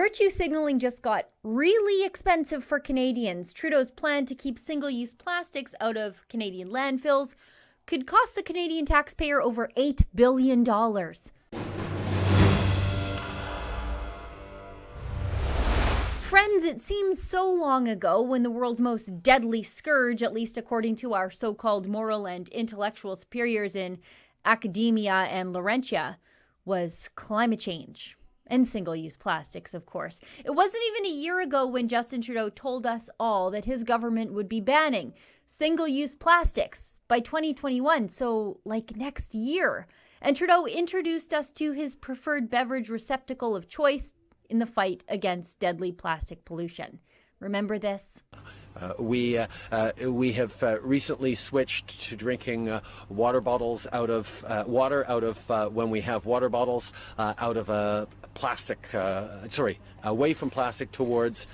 Virtue signaling just got really expensive for Canadians. Trudeau's plan to keep single-use plastics out of Canadian landfills could cost the Canadian taxpayer over $8 billion. Friends, it seems so long ago when the world's most deadly scourge, at least according to our so-called moral and intellectual superiors in academia and Laurentia, was climate change. And single-use plastics, of course. It wasn't even a year ago when Justin Trudeau told us all that his government would be banning single-use plastics by 2021, so like next year. And Trudeau introduced us to his preferred beverage receptacle of choice in the fight against deadly plastic pollution. Remember this? We have recently switched to drinking water bottles out of when we have water bottles out of a plastic, away from plastic towards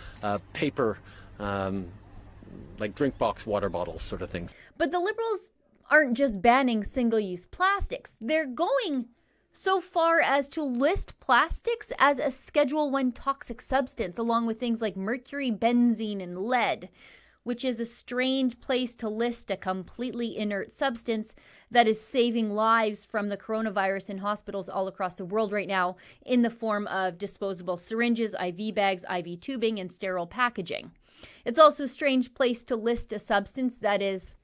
paper, like drink box water bottles sort of things. But the Liberals aren't just banning single-use plastics. They're going so far as to list plastics as a Schedule I toxic substance, along with things like mercury, benzene, and lead, which is a strange place to list a completely inert substance that is saving lives from the coronavirus in hospitals all across the world right now in the form of disposable syringes, IV bags, IV tubing, and sterile packaging. It's also a strange place to list a substance that is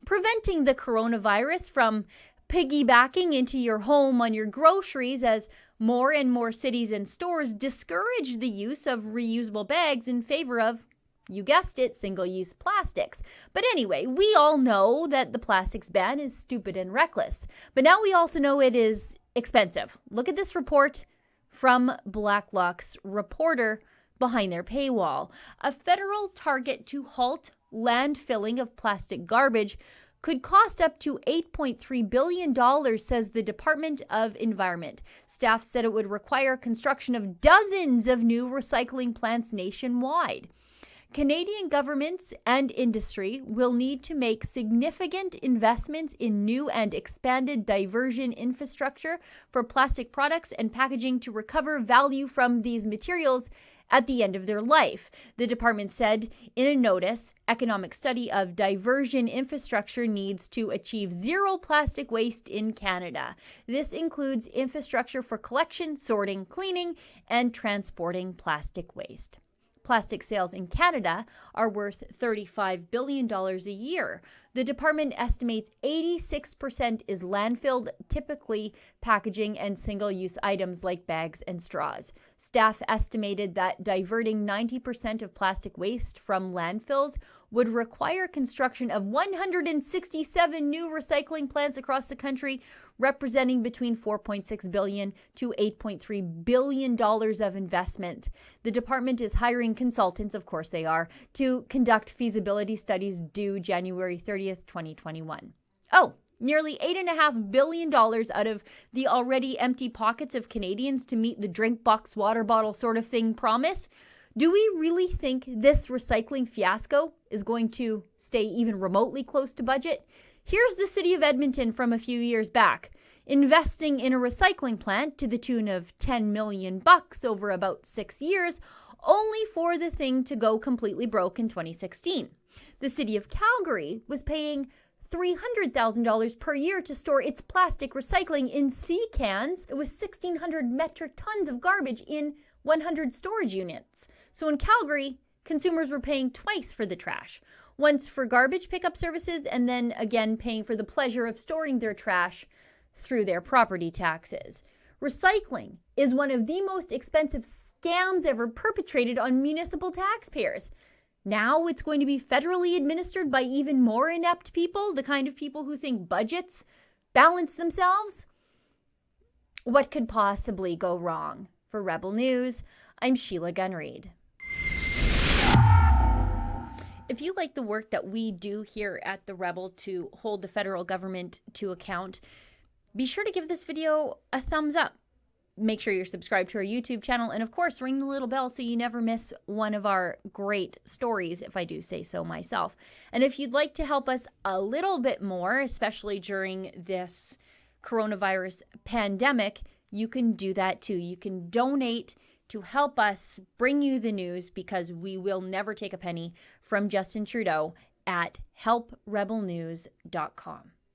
preventing the coronavirus from piggybacking into your home on your groceries as more and more cities and stores discourage the use of reusable bags in favor of, you guessed it, single-use plastics. But anyway, we all know that the plastics ban is stupid and reckless. But now we also know it is expensive. Look at this report from Blacklock's reporter behind their paywall. A federal target to halt landfilling of plastic garbage could cost up to $8.3 billion, says the Department of Environment. Staff said it would require construction of dozens of new recycling plants nationwide. Canadian governments and industry will need to make significant investments in new and expanded diversion infrastructure for plastic products and packaging to recover value from these materials at the end of their life. The department said in a notice, economic study of diversion infrastructure needs to achieve zero plastic waste in Canada. This includes infrastructure for collection, sorting, cleaning, and transporting plastic waste. Plastic sales in Canada are worth $35 billion a year. The department estimates 86% is landfilled, typically packaging and single-use items like bags and straws. Staff estimated that diverting 90% of plastic waste from landfills would require construction of 167 new recycling plants across the country, representing between $4.6 billion to $8.3 billion of investment. The department is hiring consultants, of course they are, to conduct feasibility studies due January 30th, 2021. Oh, nearly $8.5 billion out of the already empty pockets of Canadians to meet the drink box water bottle sort of thing promise. Do we really think this recycling fiasco is going to stay even remotely close to budget? Here's the city of Edmonton from a few years back, investing in a recycling plant to the tune of $10 million over about 6 years, only for the thing to go completely broke in 2016. The city of Calgary was paying $300,000 per year to store its plastic recycling in sea cans. It was 1,600 metric tons of garbage in 100 storage units. So in Calgary, consumers were paying twice for the trash. Once for garbage pickup services, and then again paying for the pleasure of storing their trash through their property taxes. Recycling is one of the most expensive scams ever perpetrated on municipal taxpayers. Now it's going to be federally administered by even more inept people, the kind of people who think budgets balance themselves. What could possibly go wrong? For Rebel News, I'm Sheila Gunn Reid. If you like the work that we do here at The Rebel to hold the federal government to account, be sure to give this video a thumbs up. Make sure you're subscribed to our YouTube channel, and of course, ring the little bell so you never miss one of our great stories, if I do say so myself. And if you'd like to help us a little bit more, especially during this coronavirus pandemic, you can do that too. You can donate to help us bring you the news, because we will never take a penny from Justin Trudeau, at helprebelnews.com.